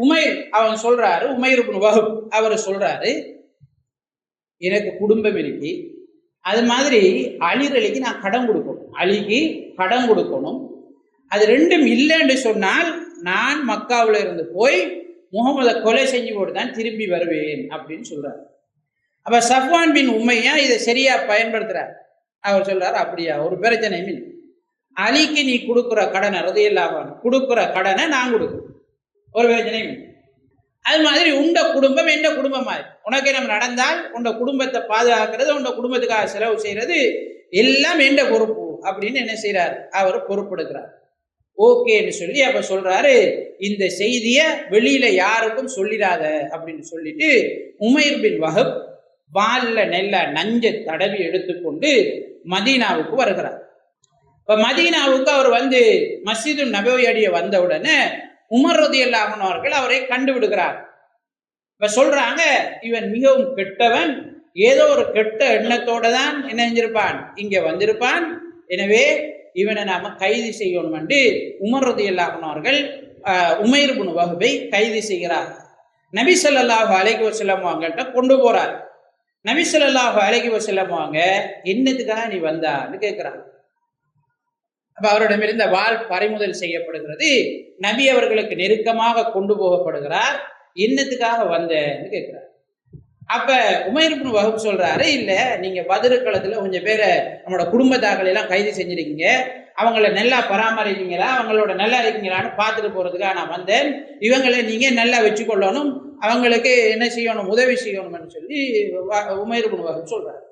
உமைர் அவன் சொல்றாரு, உமைர் இப்னு வஹப் அவர் சொல்றாரு, எனக்கு குடும்பம் இருக்கு, அது மாதிரி அலிக்கு நான் கடன் கொடுக்கணும், அலிக்கு கடன் கொடுக்கணும். அது ரெண்டும் இல்லைன்னு சொன்னால் நான் மக்காவில் இருந்து போய் முகமதை கொலை செஞ்சு போட்டு தான் திரும்பி வருவேன் அப்படின்னு சொல்றாரு. அப்ப சஃப்வான் பின் உமையா இதை சரியா பயன்படுத்துறார். அவர் சொல்றாரு, அப்படியா, ஒரு பிரச்சனையும் இல்லை, அலிக்கு நீ கொடுக்குற கடனை ரலியல்லாஹு கொடுக்குற கடனை நான் கொடுக்குறேன், ஒரு பிரச்சனையும் இல்லை. அது மாதிரி உண்ட குடும்பம் எந்த குடும்பம் மாதிரி உனக்கு நம்ம நடந்தால் உண்ட குடும்பத்தை பாதுகாக்கிறது, உண்ட குடும்பத்துக்காக செலவு செய்யறது எல்லாம் எந்த பொறுப்பு அப்படின்னு என்ன செய்யறாரு, அவர் பொறுப்பெடுக்கிறார். ஓகேன்னு சொல்லி அப்ப சொல்றாரு, இந்த செய்திய வெளியில யாருக்கும் சொல்லிடாத அப்படின்னு சொல்லிட்டு உமைர் பின் வஹப் வால்ல நெல்ல நஞ்ச தடவி எடுத்துக்கொண்டு மதீனாவுக்கு வருகிறார். இப்ப மதீனாவுக்கு அவர் வந்து மஸ்ஜிது நபவி அடிய வந்த உடனே உமர் ரலியல்லாஹு அன்ஹு அவர்கள் அவரை கண்டுவிடுகிறார். இப்ப சொல்றாங்க, இவன் மிகவும் கெட்டவன், ஏதோ ஒரு கெட்ட எண்ணத்தோட தான் என்ன செஞ்சிருப்பான், இங்க வந்திருப்பான், எனவே இவனை நாம கைது செய்யணும் என்று உமர் ரலியல்லாஹு அன்ஹு அவர்கள் உமைர் இப்னு வஹபை கைது செய்கிறார். நபி ஸல்லல்லாஹு அலைஹி வஸல்லம் அவங்கள்ட்ட கொண்டு போறார். நபி ஸல்லல்லாஹு அலைஹி வஸல்லம் அவங்க என்னத்துக்காக நீ வந்தான்னு கேட்கிறாங்க. அப்ப அவரிடமிருந்த வாள் பறிமுதல் செய்யப்படுகிறது. நபி அவர்களுக்கு நெருக்கமாக கொண்டு போகப்படுகிறார். என்னத்துக்காக வந்தேன்னு கேட்கிறார். அப்ப உமைர் இப்னு வஹப் சொல்றாரு, இல்ல நீங்க பத்ர் களத்துல கொஞ்சம் பேரை நம்மளோட குடும்பத்தாக்களை எல்லாம் கைது செஞ்சிருக்கீங்க, அவங்கள நல்லா பராமரிக்கீங்களா, அவங்களோட நல்லா இருக்கீங்களான்னு பார்த்துட்டு போறதுக்காக நான் வந்தேன், இவங்களை நீங்க நல்லா வச்சுக்கொள்ளணும், அவங்களுக்கு என்ன செய்யணும், உதவி செய்யணும்னு சொல்லி உமைர் இப்னு வஹப் சொல்றாரு.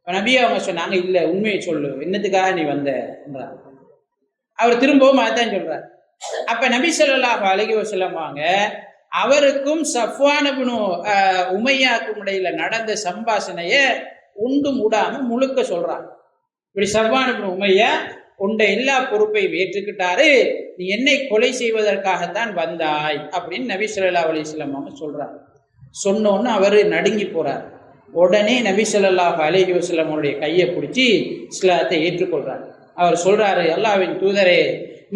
நபி அவங்க சொன்னாங்க, இல்ல உண்மையை சொல்லு, என்னத்துக்காக நீ வந்தன்றாங்க. அவர் திரும்பவும் அதான் சொல்றார். அப்ப நபி ஸல்லல்லாஹு அலைஹி வஸல்லம் வாங்க அவருக்கும் சஃப்வான் இப்னு உமையாக்கும் இடையில நடந்த சம்பாஷணைய உண்டும் உடாம முழுக்க சொல்றாங்க. இப்படி சஃப்வான் இப்னு உமையா உண்ட எல்லா பொறுப்பையும் ஏற்றுக்கிட்டாரு, நீ என்னை கொலை செய்வதற்காகத்தான் வந்தாய் அப்படின்னு நபி ஸல்லல்லாஹு அலைஹி வஸல்லம் அவங்க சொல்றாங்க. சொன்னோன்னு அவரு நடுங்கி போறார். உடனே நபி ஸல்லல்லாஹு அலைஹி வஸல்லம் அவருடைய கையை பிடிச்சி இஸ்லாத்தை ஏற்றுக்கொள்றார். அவர் சொல்றாரு, அல்லாஹ்வின் தூதரே,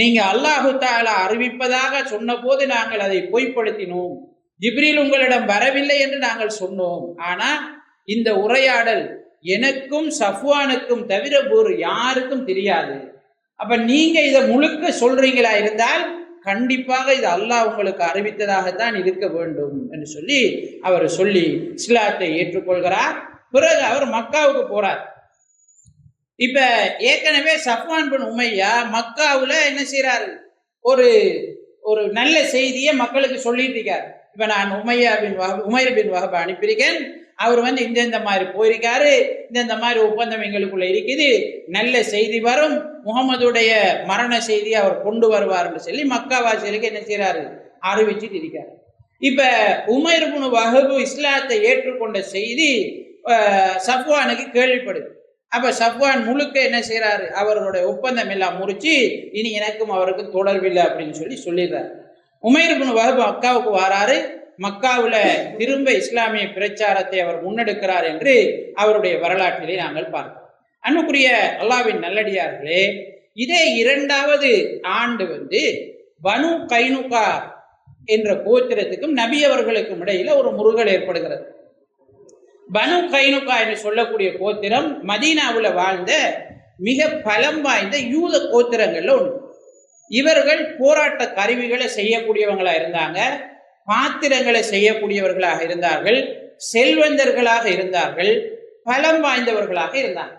நீங்க அல்லாஹு தஆலா அறிவிப்பதாக சொன்ன போது நாங்கள் அதை பொய்ப்படுத்தினோம், ஜிப்ரீல் உங்களிடம் வரவில்லை என்று நாங்கள் சொன்னோம், ஆனா இந்த உரையாடல் எனக்கும் சஃப்வானுக்கும் தவிர வேறு யாருக்கும் தெரியாது, அப்ப நீங்க இதை முழுக்க சொல்றீங்களா இருந்தால் கண்டிப்பாக இது அல்லாஹ் உங்களுக்கு அறிவித்ததாகத்தான் இருக்க வேண்டும் என்று சொல்லி அவர் சொல்லி இஸ்லாத்தை ஏற்றுக்கொள்கிறார். பிறகு அவர் மக்காவுக்கு போறார். இப்ப ஏற்கனவே சஃப்வான் பின் உமையா மக்காவுல என்ன செய்யறாரு, ஒரு நல்ல செய்தியை மக்களுக்கு சொல்லிட்டு இருக்காரு. இப்ப நான் உமைர் பின் வஹப் அனுப்பியிருக்கேன், அவர் வந்து இந்த மாதிரி போயிருக்காரு, இந்த மாதிரி ஒப்பந்தம் எங்களுக்குள்ள இருக்குது, நல்ல செய்தி வரும், முகமதுடைய மரண செய்தி அவர் கொண்டு வருவார் என்று சொல்லி மக்காவாசிகளுக்கு என்ன செய்யறாரு, அறிவிச்சுட்டு இருக்காரு. இப்ப உமைர் இப்னு வஹப் இஸ்லாத்தை ஏற்றுக்கொண்ட செய்தி சஃப்வானுக்கு கேள்விப்படுது. அப்ப சஃப்வான் முழுக்க என்ன செய்யறாரு, அவர்களுடைய ஒப்பந்தம் எல்லாம் முறிச்சு இனி எனக்கும் அவருக்கும் தொடர்பில்லை அப்படின்னு சொல்லிடுறாரு. உமைர் இப்னு வஹப் மக்காவுக்கு வராரு. மக்காவுல திரும்ப இஸ்லாமிய பிரச்சாரத்தை அவர் முன்னெடுக்கிறார் என்று அவருடைய வரலாற்றிலே நாங்கள் பார்க்கிறோம். அன்புக்குரிய அல்லாஹ்வின் நல்லடியார்களே, இதே 2வது ஆண்டு வந்து பனு கைனுகா என்ற கோத்திரத்துக்கும் நபி அவர்களுக்கும் இடையில ஒரு முருகல் ஏற்படுகிறது. பனு கைனுகா என்று சொல்லக்கூடிய கோத்திரம் மதீனாவுல வாழ்ந்த மிக பலம் வாய்ந்த யூத கோத்திரங்கள்ல ஒன்று. இவர்கள் போராட்ட கருவிகளை செய்யக்கூடியவங்களா இருந்தாங்க, பாத்திரங்களை செய்யக்கூடியவர்களாக இருந்தார்கள், செல்வந்தர்களாக இருந்தார்கள், பலம் வாய்ந்தவர்களாக இருந்தாங்க.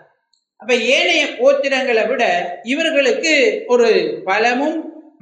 அப்ப ஏனைய கோத்திரங்களை விட இவர்களுக்கு ஒரு பலமும்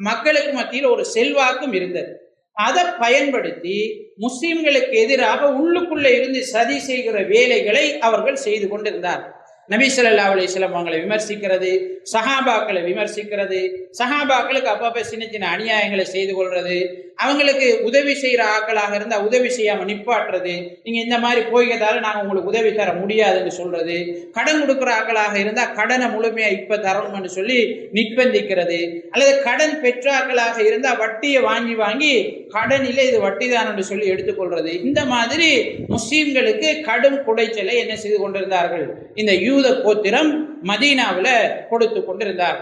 மக்களுக்கு மத்தியில் ஒரு செல்வாக்கும் இருந்தது. அதை பயன்படுத்தி முஸ்லிம்களுக்கு எதிராக உள்ளுக்குள்ள இருந்து சதி செய்கிற வேலைகளை அவர்கள் செய்து கொண்டிருந்தார். நபி ஸல்லல்லாஹு அலைஹி வஸல்லம் அவங்களை விமர்சிக்கிறது, சஹாபாக்களை விமர்சிக்கிறது, சஹாபாக்களுக்கு அப்பப்ப சின்ன சின்ன அநியாயங்களை செய்து கொள்றது, அவங்களுக்கு உதவி செய்யற ஆட்களாக இருந்தா உதவி செய்யாம நிப்பாட்டுறது, நீங்க இந்த மாதிரி போய்கிறதால நாங்க உங்களுக்கு உதவி தர முடியாதுன்னு சொல்றது, கடன் கொடுக்குற ஆட்களாக இருந்தா கடனை முழுமையா இப்ப தரணும்னு சொல்லி நிர்பந்திக்கிறது, அல்லது கடன் பெற்றாக்களாக இருந்தா வட்டியை வாங்கி வாங்கி கடனிலே இது வட்டிதான் என்று சொல்லி எடுத்துக்கொள்றது. இந்த மாதிரி முஸ்லிம்களுக்கு கடும் குடைச்சலை என்ன செய்து கொண்டிருந்தார்கள், இந்த யூத கோத்திரம் மதீனாவில் கொடுத்து கொண்டிருந்தார்.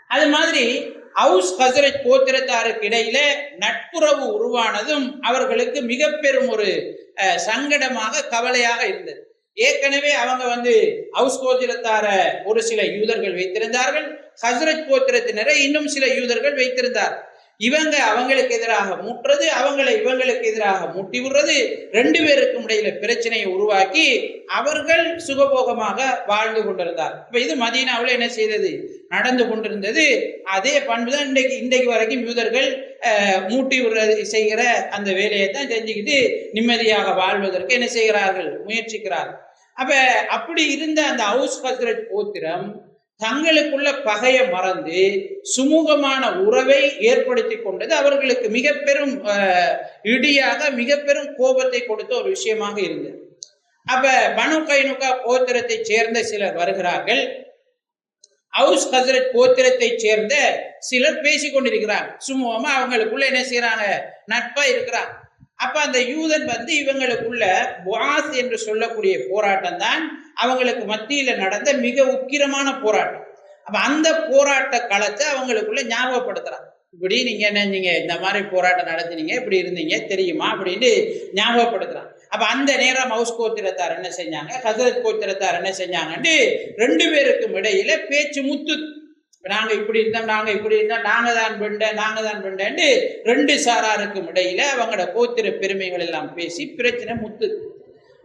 அது மாதிரி அவுஸ் கஸரஜ் கோத்திரத்தாருக்கு இடையில நட்புறவு உருவானதும் அவர்களுக்கு மிக பெரும் ஒரு சங்கடமாக கவலையாக இருந்தது. ஏற்கனவே அவங்க அவுஸ் கோத்திரத்தார ஒரு சில யூதர்கள் வைத்திருந்தார்கள், கஸரஜ் கோத்திரத்தினரை இன்னும் சில யூதர்கள் வைத்திருந்தார். இவங்க அவங்களுக்கு எதிராக மூட்டுறது, அவங்களை இவங்களுக்கு எதிராக மூட்டி விடுறது, ரெண்டு பேருக்கும் இடையில பிரச்சனையை உருவாக்கி அவர்கள் சுகபோகமாக வாழ்ந்து கொண்டிருந்தார். இப்ப இது மதீனாவில் என்ன செய்தது, நடந்து கொண்டிருந்தது. அதே பண்புதான் இன்றைக்கு வரைக்கும் யூதர்கள் மூட்டி விடுறது செய்கிற அந்த வேலையை தான் செஞ்சுக்கிட்டு நிம்மதியாக வாழ்வதற்கு என்ன செய்கிறார்கள், முயற்சிக்கிறார்கள். அப்படி இருந்த அந்த அவுஸ் கஸரஜ் கோத்திரம் தங்களுக்குள்ள பகையை மறந்து சுமூகமான உறவை ஏற்படுத்தி கொண்டது அவர்களுக்கு மிக பெரும் இடியாக மிக பெரும் கோபத்தை கொடுத்த ஒரு விஷயமாக இருந்தது. பனு கைனுகா கோத்திரத்தை சேர்ந்த சிலர் வருகிறார்கள், அவுஸ் கஸரஜ் கோத்திரத்தை சேர்ந்த சிலர் பேசிக் கொண்டிருக்கிறாங்க, சுமூகமா அவங்களுக்குள்ள என்ன செய்யறாங்க, நட்பா இருக்கிறாங்க. அந்த யூதன் இவங்களுக்குள்ள புஆஸ் என்று சொல்லக்கூடிய போராட்டம் தான் அவங்களுக்கு மத்தியில நடந்த மிக உக்கிரமான போராட்டம். அந்த போராட்ட களத்தை அவங்களுக்குள்ள ஞாபகப்படுத்துறாங்க. இப்படி நீங்க என்ன செஞ்சீங்க, இந்த மாதிரி போராட்டம் நடத்தினீங்க, இப்படி இருந்தீங்க தெரியுமா அப்படின்னு ஞாபகப்படுத்துறாங்க. அந்த நேரம் அவுஸ் கோத்திரத்தார் என்ன செஞ்சாங்க, கஸரஜ் கோத்திரத்தார் என்ன செஞ்சாங்கன்னு ரெண்டு பேருக்கும் இடையில பேச்சு முத்து. நாங்க இப்படி இருந்தோம், நாங்க இப்படி இருந்தோம், நாங்க தான் பெண்டேன்னு ரெண்டு சாராருக்கும் இடையில அவங்களோட கோத்திர பெருமைகள் எல்லாம் பேசி பிரச்சனை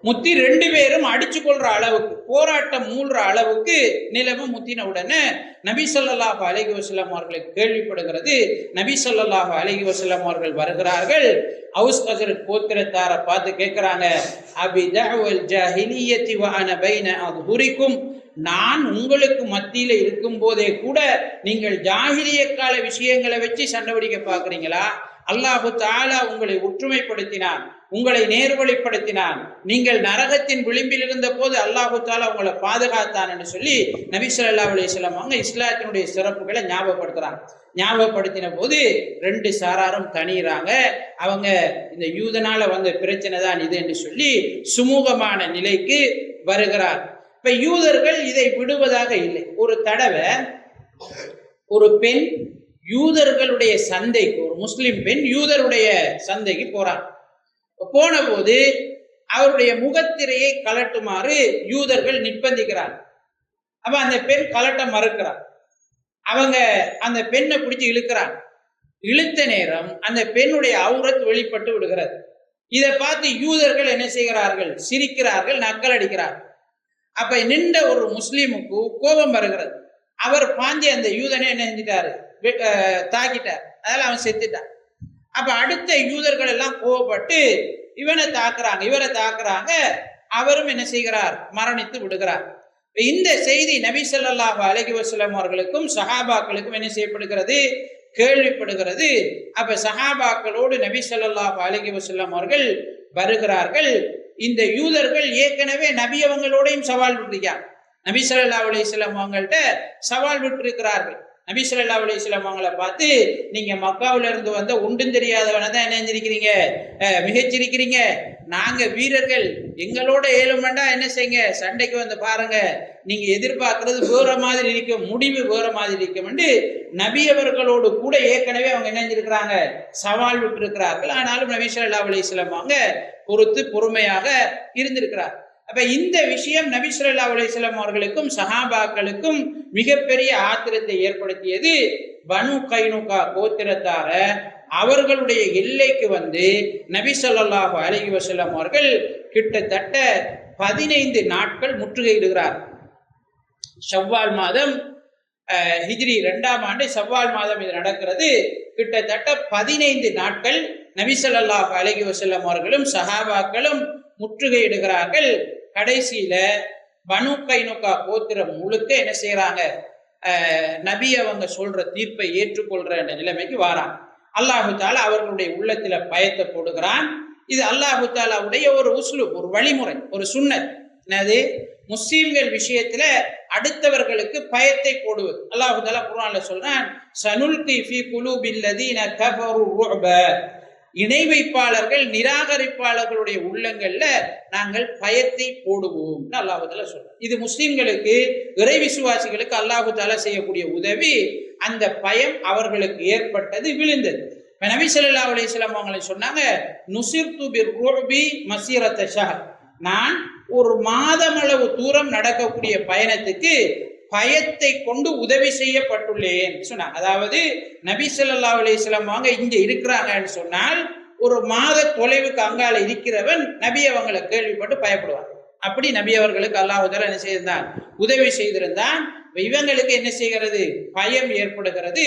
முத்தி ரெண்டு பேரும் அடிச்சு கொள்ற அளவுக்கு, போராட்டம் மூழ்ற அளவுக்கு நிலைமை முத்தின உடனே நபி ஸல்லல்லாஹு அலைஹி வஸல்லம் அவர்களுக்கு கேள்விப்படுகிறது. நபி ஸல்லல்லாஹு அலைஹி வஸல்லம் அவர்கள் வருகிறார்கள், அவுஸ் கஸரஜ் கோத்திரத்தாரை பார்த்து கேட்கிறாங்க, அபி தஅவல் ஜாஹிலியத்தி வ அன பைன அத்ஹுரிக்கும், நான் உங்களுக்கு மத்தியில இருக்கும் போதே கூட நீங்கள் ஜாஹிலிய கால விஷயங்களை வச்சு சண்டை பிடிக்க பாக்குறீங்களா? அல்லாஹு தஆலா உங்களை ஒற்றுமைப்படுத்தினான், உங்களை நேர்வழிப்படுத்தினான், நீங்கள் நரகத்தின் விளிம்பில் இருந்த போது அல்லாஹு தஆலா உங்களை பாதுகாத்தான் என்று சொல்லி நபி ஸல்லல்லாஹு அலைஹி வஸல்லம் அவங்க இஸ்லாத்தினுடைய சிறப்புகளை ஞாபகப்படுத்துறாங்க. ஞாபகப்படுத்தின போது ரெண்டு சாராரும் தனிறாங்க. அவங்க இந்த யூதனால வந்த பிரச்சனை தான் இது என்று சொல்லி சுமூகமான நிலைக்கு வருகிறார். யூதர்கள் இதை விடுவதாக இல்லை. ஒரு தடவை ஒரு பெண் யூதர்களுடைய சந்தைக்கு, ஒரு முஸ்லிம் பெண் யூதருடைய சந்தைக்கு போறார். போன போது அவருடைய முகத்திரையை கலட்டுமாறு யூதர்கள் நிர்பந்திக்கிறார். அந்த பெண் கலட்ட மறுக்கிறார். அவங்க அந்த பெண்ணை பிடிச்சி இழுக்கிறாங்க. இழுத்த நேரம் அந்த பெண்ணுடைய அவுரத் வெளிப்பட்டு விடுகிறது. இதை பார்த்து யூதர்கள் என்ன செய்கிறார்கள், சிரிக்கிறார்கள், நக்கல் அடிக்கிறார்கள். நின்ற ஒரு முஸ்லீமுக்கு கோபம் வருகிறது. அவர் பாஞ்சி அந்த யூதனை என்ன செஞ்சிட்டாரு, தாக்கிட்டார். அதனால அவன் செத்துட்டான். அடுத்த யூதர்கள் எல்லாம் கோபப்பட்டு இவரை தாக்குறாங்க. அவரும் என்ன செய்கிறார், மரணித்து விடுகிறார். இந்த செய்தி நபி ஸல்லல்லாஹு அலைஹி வஸல்லம் அவர்களுக்கும் சஹாபாக்களுக்கும் என்ன செய்யப்படுகிறது, கேள்விப்படுகிறது. சஹாபாக்களோடு நபி ஸல்லல்லாஹு அலைஹி வஸல்லம் அவர்கள் வருகிறார்கள். இந்த யூதர்கள் ஏற்கனவே நபி அவங்களோடையும் சவால் விட்டுருக்காங்க. நபி ஸல்லல்லாஹு அலைஹி வஸல்லம் அவங்கள்ட்ட சவால் விட்டுருக்கிறார்கள். நபி ஸல்லல்லாஹு அலைஹி வஸல்லம் அவங்களை பார்த்து, நீங்க மக்காவில இருந்து வந்த ஒன்றும் தெரியாதவனை தான் என்ன செஞ்சிருக்கிறீங்க, மிகச்சிருக்கிறீங்க. நாங்க வீரர்கள், எங்களோட ஏழுமண்டா என்ன செய்யுங்க, சண்டைக்கு வந்து பாருங்க, நீங்க எதிர்பார்க்கறது வேற மாதிரி இருக்கும், முடிவு வேற மாதிரி இருக்கும் என்று நபி அவர்களோடு கூட ஏற்கனவே அவங்க என்ன செஞ்சிருக்கிறாங்க, சவால் விட்டு இருக்கிறார்கள். ஆனாலும் நபி ஸல்லல்லாஹு அலைஹி வஸல்லம் அவங்க பொறுத்து பொறுமையாக இருந்திருக்கிறார். இந்த விஷயம் நபி ஸல்லல்லாஹு அலைஹி வஸல்லம் அவர்களுக்கும் சஹாபாக்களுக்கும் மிகப்பெரிய ஆத்திரத்தை ஏற்படுத்தியது. பனு கைனுகா கோத்திரத்தார அவர்களுடைய எல்லைக்கு வந்து நபி ஸல்லல்லாஹு அலைஹி வஸல்லம் அவர்கள் கிட்டத்தட்ட 15 நாட்கள் முற்றுகையிடுகிறார். ஷவ்வால் மாதம் ஹிஜ்ரி 2ஆம் ஆண்டு ஷவ்வால் மாதம் இது நடக்கிறது. கிட்டத்தட்ட 15 நாட்கள் நபி ஸல்லல்லாஹு அலைஹி வஸல்லம் அவர்களும் சஹாபாக்களும் முற்றுகையிடுகிறார்கள். கடைசியில பனு கைனுகா கோத்திரம் முழுக்க என்ன செய்யறாங்க, நபி அவங்க சொல்ற தீர்ப்பை ஏற்றுக்கொள்ற நிலைமைக்கு வாராங்க. அல்லாஹு தாலா அவர்களுடைய உள்ளத்துல பயத்தை போடுகிறான். இது அல்லாஹு தாலாவுடைய ஒரு உஸ்லுப், ஒரு வழிமுறை, ஒரு சுன்னத். என்னது? முஸ்லிம்கள் விஷயத்துல அடுத்தவர்களுக்கு பயத்தை போடுவது. அல்லாஹு தாலா குர்ஆன்ல சொல்றான், சனுல்கி ஃபீ குலூபில் லதீன கஃபரு ருஅப, இணை வைப்பாளர்கள் நிராகரிப்பாளர்களுடைய உள்ளங்கள்ல நாங்கள் பயத்தை போடுவோம் அல்லாஹு தாலா சொல்றான். இது முஸ்லிம்களுக்கு, இறை விசுவாசிகளுக்கு அல்லாஹு தாலா செய்யக்கூடிய உதவி. அந்த பயம் அவர்களுக்கு ஏற்பட்டது, விழுந்தது. நபி ஸல்லல்லாஹு அலைஹி வஸல்லம் அவங்களை சொன்னாங்க, நுசிர்து பிர்ருபி மஸீரத ஷஹர், நான் ஒரு மாதமளவு தூரம் நடக்கக்கூடிய பயணத்துக்கு பயத்தை கொண்டு உதவி செய்யப்பட்டுள்ளேன் சொன்னாங்க. அதாவது நபி ஸல்லல்லாஹு அலைஹி வஸல்லம் அவங்க இங்க இருக்கிறாங்கன்னு சொன்னால் ஒரு மாத தொலைவுக்கு அங்கால இருக்கிறவன் நபி அவங்களை கேள்விப்பட்டு பயப்படுவான். அப்படி நபி அவர்களுக்கு அல்லாஹ் தஆலா என்ன செய்திருந்தான், உதவி செய்திருந்தான். இவங்களுக்கு என்ன செய்கிறது, பயம் ஏற்படுகிறது.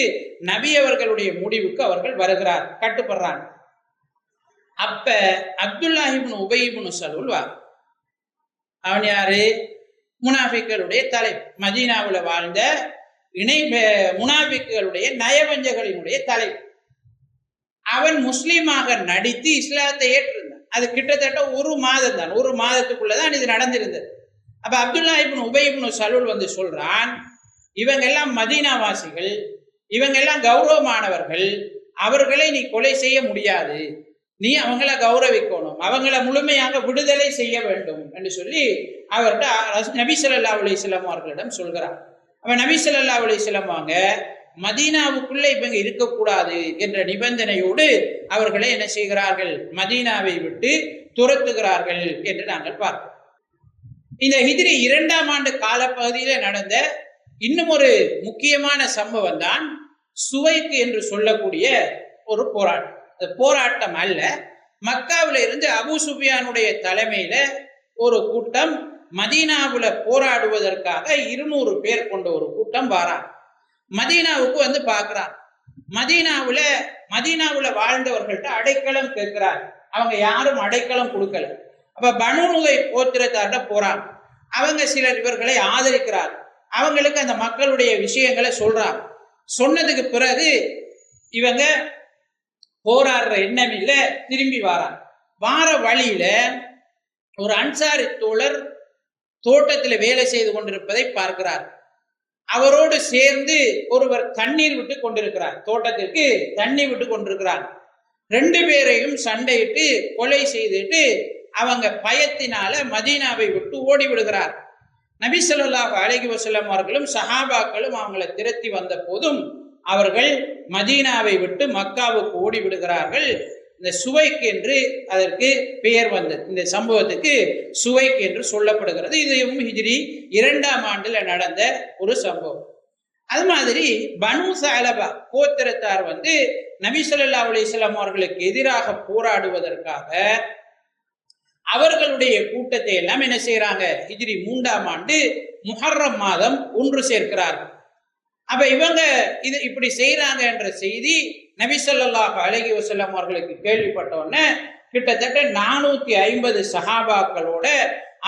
நபி அவர்களுடைய முடிவுக்கு அவர்கள் வருகிறார், கட்டுப்படுறாங்க. அப்ப அப்துல்லாஹ் இப்னு உபய் இப்னு சலூல் வா, அவன் யாரு, முனாஃபிக்களுடைய தலைவர், மதீனாவுல வாழ்ந்த இணை முனாஃபிக்களுடைய நயவஞ்சகளினுடைய தலைவர். அவன் முஸ்லீமாக நடித்து இஸ்லாத்தை ஏற்றிருந்தான். அது கிட்டத்தட்ட ஒரு மாதம் தான், ஒரு மாதத்துக்குள்ளதான் இது நடந்திருந்தது. அப்ப அப்துல்லா இப்னு உபய் இப்னு சலூல் வந்து சொல்றான், இவங்க எல்லாம் மதீனாவாசிகள், இவங்க எல்லாம் கௌரவமானவர்கள், அவர்களை நீ கொலை செய்ய முடியாது, நீ அவங்கள கௌரவிக்கணும், அவங்கள முழுமையாக விடுதலை செய்ய வேண்டும் என்று சொல்லி அவர்கிட்ட நபி ஸல்லல்லாஹு அலைஹி வஸல்லம் அவர்களிடம் சொல்கிறார். அவன் நபி ஸல்லல்லாஹு அலைஹி வஸல்லம் அவங்க மதீனாவுக்குள்ள இவங்க இருக்கக்கூடாது என்ற நிபந்தனையோடு அவர்களை என்ன செய்கிறார்கள், மதீனாவை விட்டு துரத்துகிறார்கள் என்று நாங்கள் பார்க்கிறோம். இந்த ஹிஜ்ரி 2ஆம் ஆண்டு காலப்பகுதியில நடந்த இன்னும் ஒரு முக்கியமான சம்பவம் தான் சுவைக்கு என்று சொல்லக்கூடிய ஒரு போராட்டம். போராட்டம் அல்ல, மக்காவில இருந்து அபூ சுஃபியானுடைய தலைமையில ஒரு கூட்டம் மதீனாவுல போராடுவதற்காக 200 பேர் கொண்ட ஒரு கூட்டம் வாராங்க. மதீனாவுக்கு வந்து பார்க்கிறாங்க. மதீனாவுல வாழ்ந்தவர்கள்ட்ட அடைக்கலம் கேட்கிறார். அவங்க யாரும் அடைக்கலம் கொடுக்கல. அப்ப பனு நுதைர் கோத்திரத்தார்ட்ட போறாங்க. அவங்க சிலர் இவர்களை ஆதரிக்கிறார். அவங்களுக்கு அந்த மக்களுடைய விஷயங்களை சொல்றாங்க. சொன்னதுக்கு பிறகு இவங்க போராடுற எண்ணம் இல்ல, திரும்பி வாராங்க. வார வழியில ஒரு அன்சாரி தோழர் தோட்டத்தில் வேலை செய்து கொண்டிருப்பதை பார்க்கிறார். அவரோடு சேர்ந்து ஒருவர் தண்ணீர் விட்டு கொண்டிருக்கிறார், தோட்டத்திற்கு தண்ணி விட்டு கொண்டிருக்கிறார். 2 பேரையும் சண்டையிட்டு கொலை செய்துட்டு அவங்க பயத்தினால மதீனாவை விட்டு ஓடி விடுகிறார். நபி ஸல்லல்லாஹு அலைஹி வஸல்லம் அவர்களும் சஹாபாக்களும் அவங்களை திரட்டி வந்த போதும் அவர்கள் மதீனாவை விட்டு மக்காவுக்கு ஓடி விடுகிறார்கள். இந்த சுவைக்கு என்று அதற்கு பெயர் வந்தது. இந்த சம்பவத்துக்கு சுவைக்கு என்று சொல்லப்படுகிறது. இதுவும் ஹிஜ்ரி 2ஆம் ஆண்டுல நடந்த ஒரு சம்பவம். அது மாதிரி பனு சலபா கோத்திரத்தார் வந்து நபி ஸல்லல்லாஹு அலைஹி வஸல்லம் அவர்களுக்கு எதிராக போராடுவதற்காக அவர்களுடைய கூட்டத்தை எல்லாம் என்ன செய்யறாங்க, ஹிஜ்ரி 3ஆம் ஆண்டு முஹர்ரம் மாதம் ஒன்று சேர்க்கிறார்கள். அப்ப இவங்க இது இப்படி செய்யறாங்க என்ற செய்தி நபி ஸல்லல்லாஹு அலைஹி வஸல்லம் அவர்களுக்கு கேள்விப்பட்ட உடனே கிட்டத்தட்ட 450 சஹாபாக்களோட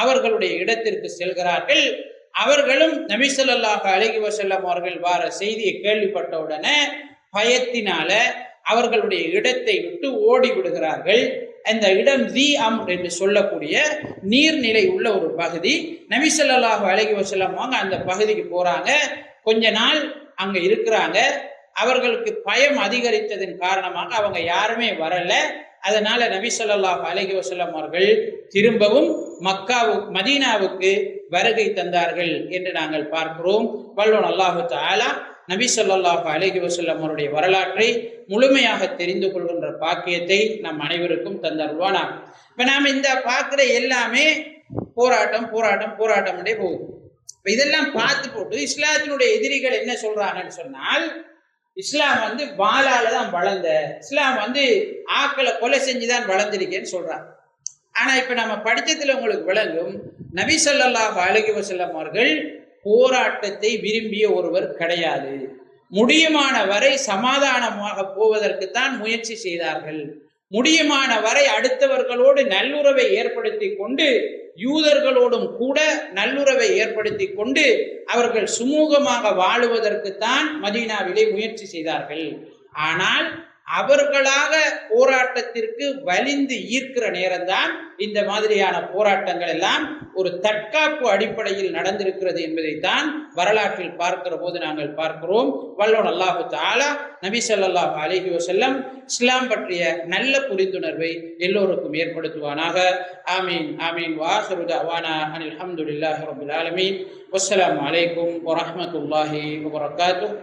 அவர்களுடைய இடத்திற்கு செல்கிறார்கள். அவர்களும் நபி ஸல்லல்லாஹு அலைஹி வஸல்லம் அவர்கள் வார செய்தியை கேள்விப்பட்ட உடனே பயத்தினால அவர்களுடைய இடத்தை விட்டு ஓடி விடுகிறார்கள். அந்த இடம் தி அம்ர் என்று சொல்லக்கூடிய நீர்நிலை உள்ள ஒரு பகுதி. நபி ஸல்லல்லாஹு அலைஹி வஸல்லம் அவங்க அந்த பகுதிக்கு போறாங்க. கொஞ்ச நாள் அங்க இருக்கிறாங்க. அவர்களுக்கு பயம் அதிகரித்ததன் காரணமாக அவங்க யாருமே வரல. அதனால நபி ஸல்லல்லாஹு அலைஹி வஸல்லம் அவர்கள் திரும்பவும் மதீனாவுக்கு வருகை தந்தார்கள் என்று நாங்கள் பார்க்கிறோம். வல்லோன் அல்லாஹு தஆலா நபி ஸல்லல்லாஹு அலைஹி வஸல்லம் அவருடைய வரலாற்றை முழுமையாக தெரிந்து கொள்கின்ற பாக்கியத்தை நம் அனைவருக்கும் தந்தருள்வானாக. இப்ப நாம இந்த பார்க்கிற எல்லாமே போராட்டம் போராட்டம் போராட்டம் போகுது. இதெல்லாம் பார்த்து போட்டு இஸ்லாத்தினுடைய எதிரிகள் என்ன சொல்றாங்கன்னு சொன்னால், இஸ்லாம் வந்து வாளால தான் வளர்ந்த, இஸ்லாம் வந்து ஆக்களை கொலை செஞ்சுதான் வளர்ந்திருக்கேன்னு சொல்றாங்க. ஆனா இப்ப நம்ம படிச்சதுல உங்களுக்கு விளங்கும், நபி ஸல்லல்லாஹு அலைஹி வஸல்லம் அவர்கள் போராட்டத்தை விரும்பிய ஒருவர் கிடையாது. முடியுமான வரை சமாதானமாக போவதற்குத்தான் முயற்சி செய்தார்கள். முடியுமான வரை அடுத்தவர்களோடு நல்லுறவை ஏற்படுத்தி கொண்டு, யூதர்களோடும் கூட நல்லுறவை ஏற்படுத்தி கொண்டு அவர்கள் சுமூகமாக வாழுவதற்குத்தான் மதீனாவிலே முயற்சி செய்தார்கள். ஆனால் அவர்களாக போராட்டத்திற்கு வலிந்து ஈர்க்கிற நேரம்தான் இந்த மாதிரியான போராட்டங்கள் எல்லாம் ஒரு தற்காப்பு அடிப்படையில் நடந்திருக்கிறது என்பதைத்தான் வரலாற்றில் பார்க்கிற போது நாங்கள் பார்க்கிறோம். வல்லோன் அல்லாஹு தஆலா நபி ஸல்லல்லாஹு அலைஹி வஸல்லம் இஸ்லாம் பற்றிய நல்ல புரிந்துணர்வை எல்லோருக்கும் ஏற்படுத்துவானாக. ஆமீன் ஆமீன். வாஹிரு தஅவானா அனில் ஹம்துலில்லாஹி ரப்பில் ஆலமீன். வஸ்ஸலாமு அலைக்கும் வரஹ்மத்துல்லாஹி வபரகாத்துஹு.